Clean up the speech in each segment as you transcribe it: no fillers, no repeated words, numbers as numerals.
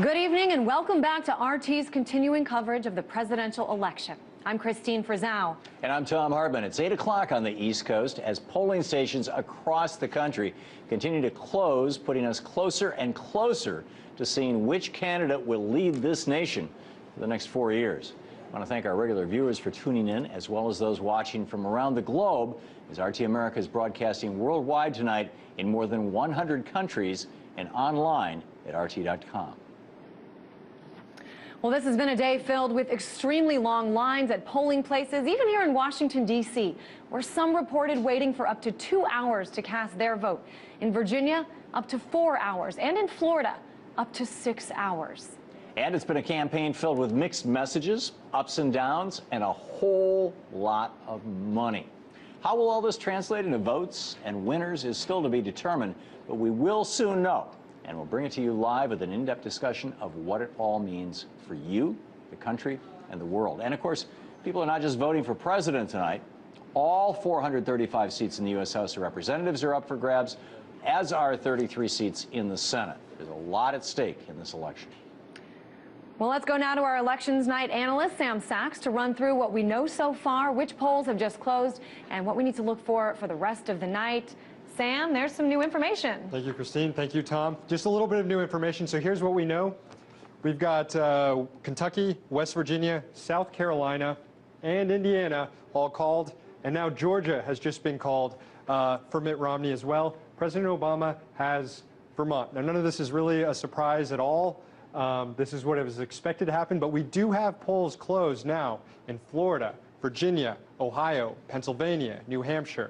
Good evening and welcome back to RT's continuing coverage of the presidential election. I'm Christine Frizzau. And I'm Tom Hartman. It's 8 o'clock on the East Coast as polling stations across the country continue to close, putting us closer and closer to seeing which candidate will lead this nation for the next 4 years. I want to thank our regular viewers for tuning in, as well as those watching from around the globe, as RT America is broadcasting worldwide tonight in more than 100 countries and online at RT.com. Well, this has been a day filled with extremely long lines at polling places, even here in Washington, D.C., where some reported waiting for up to 2 hours to cast their vote. In Virginia, up to 4 hours, and in Florida, up to 6 hours. And it's been a campaign filled with mixed messages, ups and downs, and a whole lot of money. How will all this translate into votes and winners is still to be determined, but we will soon know. And we'll bring it to you live with an in-depth discussion of what it all means for you, the country, and the world. And of course, people are not just voting for president tonight. All 435 seats in the U.S. House of Representatives are up for grabs, as are 33 seats in the Senate. There's a lot at stake in this election. Well, let's go now to our Elections Night analyst, Sam Sachs, to run through what we know so far, which polls have just closed, and what we need to look for the rest of the night. Sam, there's some new information. Thank you, Christine. Thank you, Tom. Just a little bit of new information. So here's what we know. We've got Kentucky, West Virginia, South Carolina, and Indiana all called. And now Georgia has just been called for Mitt Romney as well. President Obama has Vermont. Now, none of this is really a surprise at all. This is what was expected to happen. But we do have polls closed now in Florida, Virginia, Ohio, Pennsylvania, New Hampshire.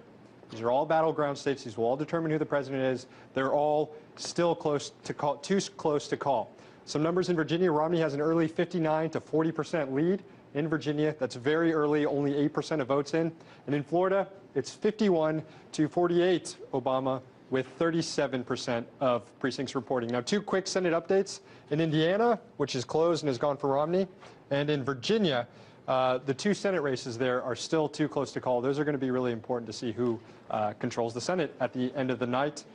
These are all battleground states. These will all determine who the president is. They're all still close to call, too close to call. Some numbers in Virginia. Romney has an early 59 to 40% lead in Virginia. That's very early, only 8% of votes in. And in Florida, it's 51 to 48 Obama, with 37% of precincts reporting. Now, two quick Senate updates. In Indiana, which is closed and has gone for Romney, and in Virginia, the two Senate races there are still too close to call. Those are going to be really important to see who controls the Senate at the end of the night.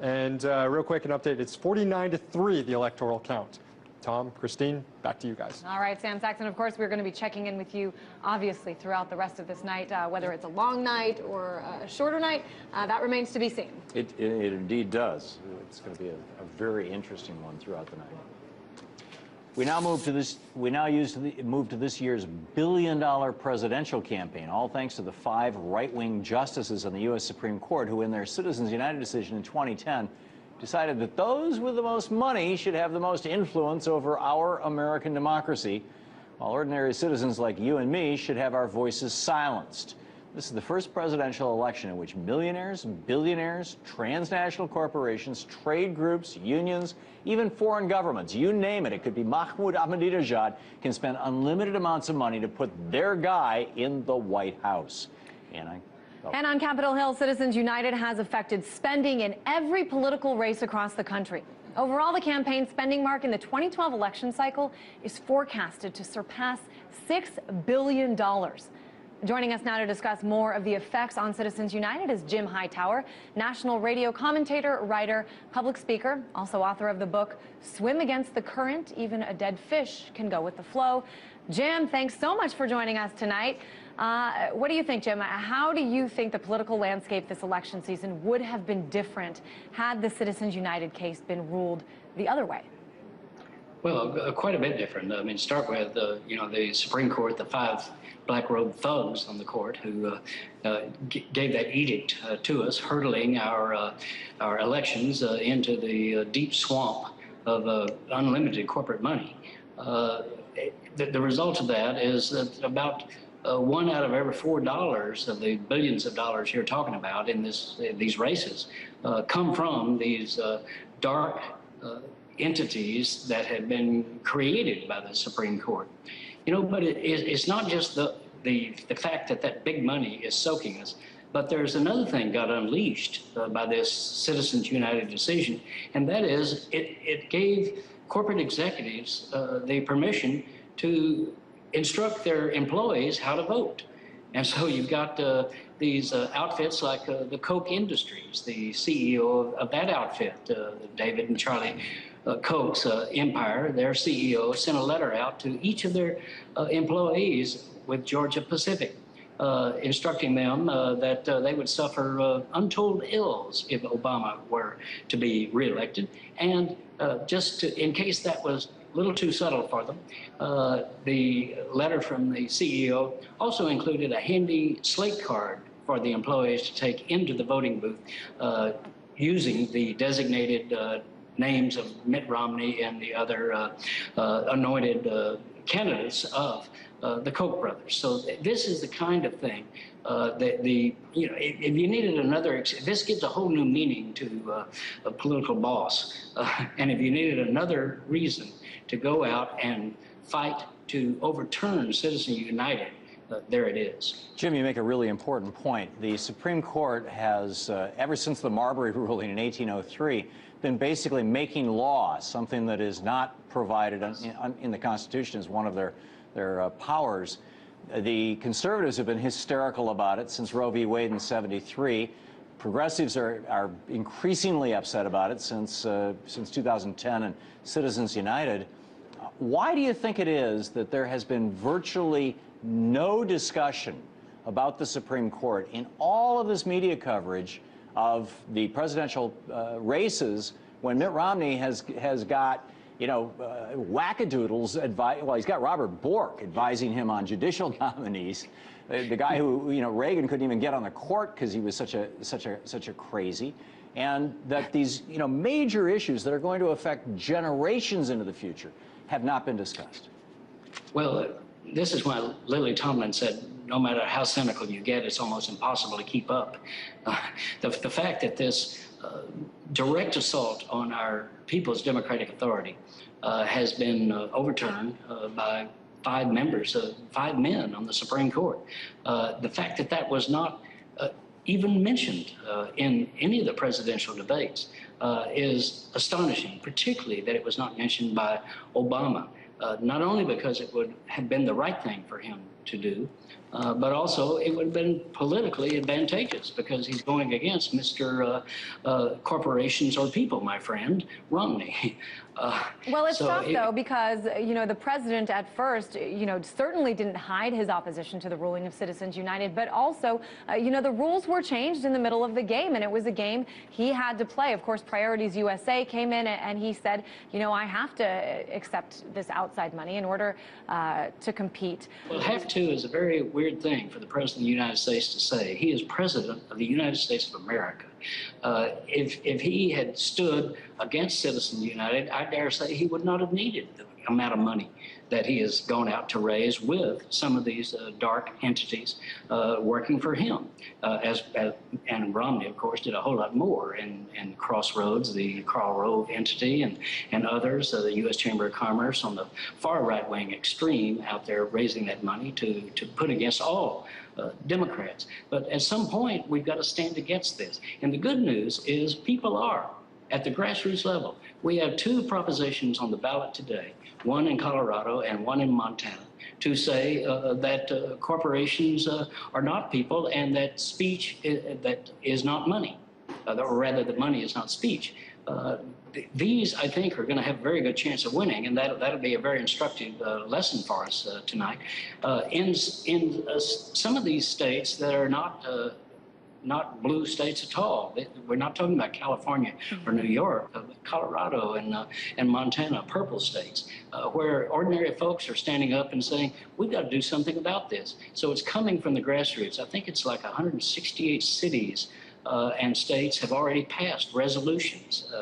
And real quick, an update. It's 49-3, the electoral count. Tom, Christine, back to you guys. All right, Sam Saxon. Of course, we're going to be checking in with you, obviously, throughout the rest of this night, whether it's a long night or a shorter night. That remains to be seen. It indeed does. It's going to be a very interesting one throughout the night. We now move to this. Move to this year's billion-dollar presidential campaign, all thanks to the 5 right-wing justices on the U.S. Supreme Court who, in their Citizens United decision in 2010, decided that those with the most money should have the most influence over our American democracy, while ordinary citizens like you and me should have our voices silenced. This is the first presidential election in which millionaires, billionaires, transnational corporations, trade groups, unions, even foreign governments, you name it, it could be Mahmoud Ahmadinejad, can spend unlimited amounts of money to put their guy in the White House. And on Capitol Hill, Citizens United has affected spending in every political race across the country. Overall, the campaign spending mark in the 2012 election cycle is forecasted to surpass $6 billion. Joining us now to discuss more of the effects on Citizens United is Jim Hightower, national radio commentator, writer, public speaker, also author of the book, Swim Against the Current, Even a Dead Fish Can Go with the Flow. Jim, thanks so much for joining us tonight. What do you think, Jim? How do you think the political landscape this election season would have been different had the Citizens United case been ruled the other way? Well, quite a bit different. I mean, start with, the Supreme Court, the 5 black-robed thugs on the court who gave that edict to us, hurtling our elections into the deep swamp of unlimited corporate money. The result of that is that about 1 out of every $4 of the billions of dollars you're talking about in these races come from these dark entities that have been created by the Supreme Court. But it's not just the fact that big money is soaking us, but there's another thing got unleashed by this Citizens United decision, and that is it gave corporate executives the permission to instruct their employees how to vote. And so you've got these outfits like the Coke Industries, the CEO of that outfit, David and Charlie Koch's empire, their CEO sent a letter out to each of their employees with Georgia Pacific, instructing them that they would suffer untold ills if Obama were to be reelected. And in case that was a little too subtle for them, the letter from the CEO also included a handy slate card for the employees to take into the voting booth using the designated names of Mitt Romney and the other anointed candidates of the Koch brothers. So this is the kind of thing that if you needed another, this gives a whole new meaning to a political boss. And if you needed another reason to go out and fight to overturn Citizens United, there it is. Jim, you make a really important point. The Supreme Court has, ever since the Marbury ruling in 1803, been basically making law, something that is not provided in the Constitution as one of their powers. The conservatives have been hysterical about it since Roe v. Wade in '73. Progressives are increasingly upset about it since 2010 and Citizens United. Why do you think it is that there has been virtually no discussion about the Supreme Court in all of this media coverage of the presidential races when Mitt Romney has got, wackadoodles well, he's got Robert Bork advising him on judicial nominees, the guy who, Reagan couldn't even get on the court because he was such a crazy, and that these, major issues that are going to affect generations into the future have not been discussed. Well, this is why Lily Tomlin said, no matter how cynical you get, it's almost impossible to keep up. The fact that this direct assault on our people's democratic authority has been overturned by five men on the Supreme Court. The fact that that was not even mentioned in any of the presidential debates is astonishing, particularly that it was not mentioned by Obama. Not only because it would have been the right thing for him to do, but also it would have been politically advantageous because he's going against Mr. Corporations or People, my friend, Romney. Well, it's tough, though, because, the president at first, certainly didn't hide his opposition to the ruling of Citizens United, but also, the rules were changed in the middle of the game, and it was a game he had to play. Of course, Priorities USA came in, and he said, I have to accept this outside money in order to compete. Well, have to is a very weird thing for the President of the United States to say. He is President of the United States of America. If he had stood against Citizens United, I dare say he would not have needed the amount of money that he has gone out to raise with some of these dark entities working for him. And Romney, of course, did a whole lot more in Crossroads, the Karl Rove entity, and others, the U.S. Chamber of Commerce on the far right-wing extreme out there raising that money to put against all Democrats. But at some point, we've got to stand against this. And the good news is people are. At the grassroots level, we have two propositions on the ballot today, one in Colorado and one in Montana, to say that corporations are not people and that speech that is not money, or rather that money is not speech. These, I think, are going to have a very good chance of winning, and that'll be a very instructive lesson for us tonight. In some of these states that are not blue states at all. We're not talking about California or New York, but Colorado and Montana, purple states, where ordinary folks are standing up and saying, we've got to do something about this. So it's coming from the grassroots. I think it's like 168 cities and states have already passed resolutions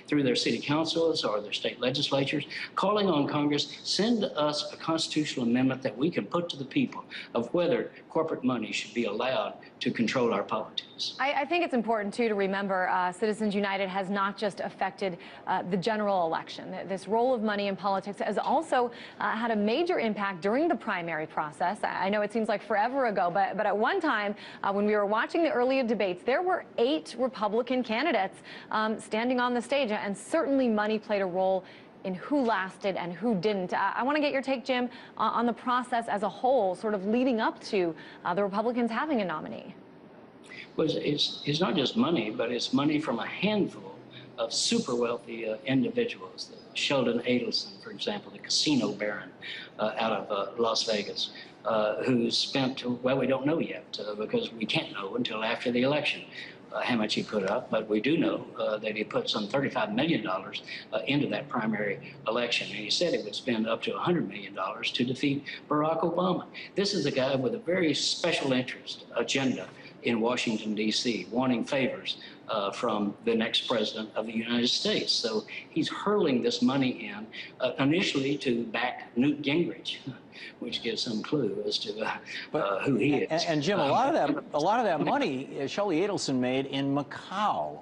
through their city councils or their state legislatures calling on Congress, send us a constitutional amendment that we can put to the people of whether corporate money should be allowed to control our politics. I think it's important, too, to remember Citizens United has not just affected the general election. This role of money in politics has also had a major impact during the primary process. I know it seems like forever ago, but at one time when we were watching the earlier debates, there were 8 Republican candidates standing on the stage, and certainly money played a role in who lasted and who didn't. I want to get your take, Jim, on the process as a whole, sort of leading up to the Republicans having a nominee. Well, it's not just money, but it's money from a handful of super wealthy individuals. Sheldon Adelson, for example, the casino baron out of Las Vegas, who spent, well, we don't know yet because we can't know until after the election how much he put up, but we do know that he put some $35 million into that primary election. And he said he would spend up to $100 million to defeat Barack Obama. This is a guy with a very special interest agenda in Washington, D.C., wanting favors from the next president of the United States. So he's hurling this money in initially to back Newt Gingrich, which gives some clue as to who he is. And Jim, a lot of that money Shelley Adelson made in Macau,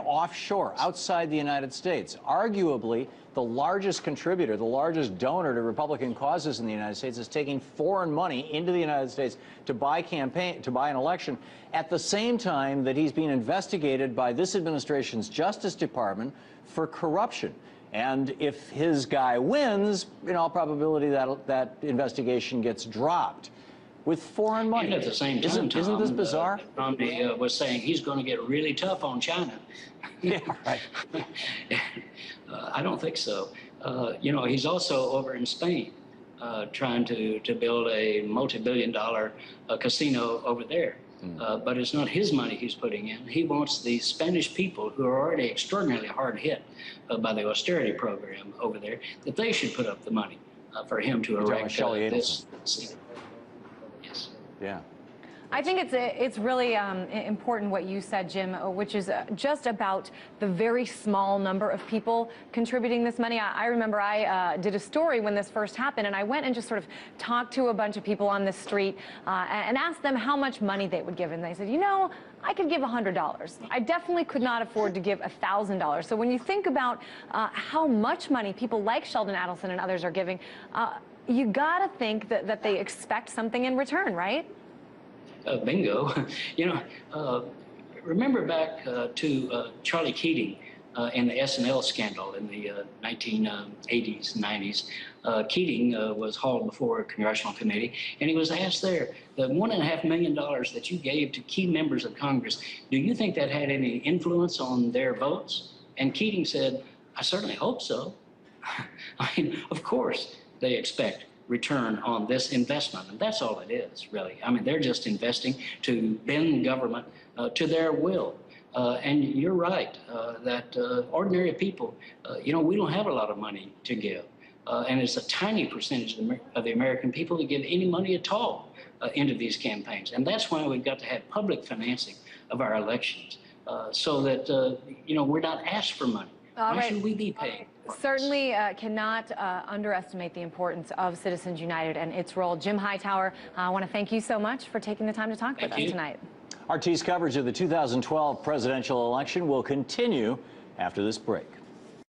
offshore, outside the United States. Arguably, the largest contributor, the largest donor to Republican causes in the United States is taking foreign money into the United States to buy an election, at the same time that he's being investigated by this administration's Justice Department for corruption. And if his guy wins, in all probability that investigation gets dropped with foreign money. And at the same time, isn't this bizarre? Romney was saying he's going to get really tough on China. Yeah, right. I don't think so. He's also over in Spain trying to build a multi-billion-dollar casino over there. But it's not his money he's putting in. He wants the Spanish people, who are already extraordinarily hard hit by the austerity program over there, that they should put up the money for him to erect this casino. Yes. Yeah. I think it's really important what you said, Jim, which is just about the very small number of people contributing this money. I remember I did a story when this first happened, and I went and just sort of talked to a bunch of people on the street and asked them how much money they would give. And they said, I could give $100. I definitely could not afford to give $1,000. So when you think about how much money people like Sheldon Adelson and others are giving, you got to think that they expect something in return, right? Bingo. Remember back to Charlie Keating in the SNL scandal in the 1980s, 90s. Keating was hauled before a congressional committee, and he was asked there, the $1.5 million that you gave to key members of Congress, do you think that had any influence on their votes? And Keating said, I certainly hope so. I mean, of course they expect return on this investment. And that's all it is, really. I mean, they're just investing to bend government to their will. And you're right that ordinary people, we don't have a lot of money to give. And it's a tiny percentage of the American people that give any money at all into these campaigns. And that's why we've got to have public financing of our elections so that, we're not asked for money. Why should we be paying? Certainly cannot underestimate the importance of Citizens United and its role. Jim Hightower, I want to thank you so much for taking the time to talk with us tonight. RT's coverage of the 2012 presidential election will continue after this break.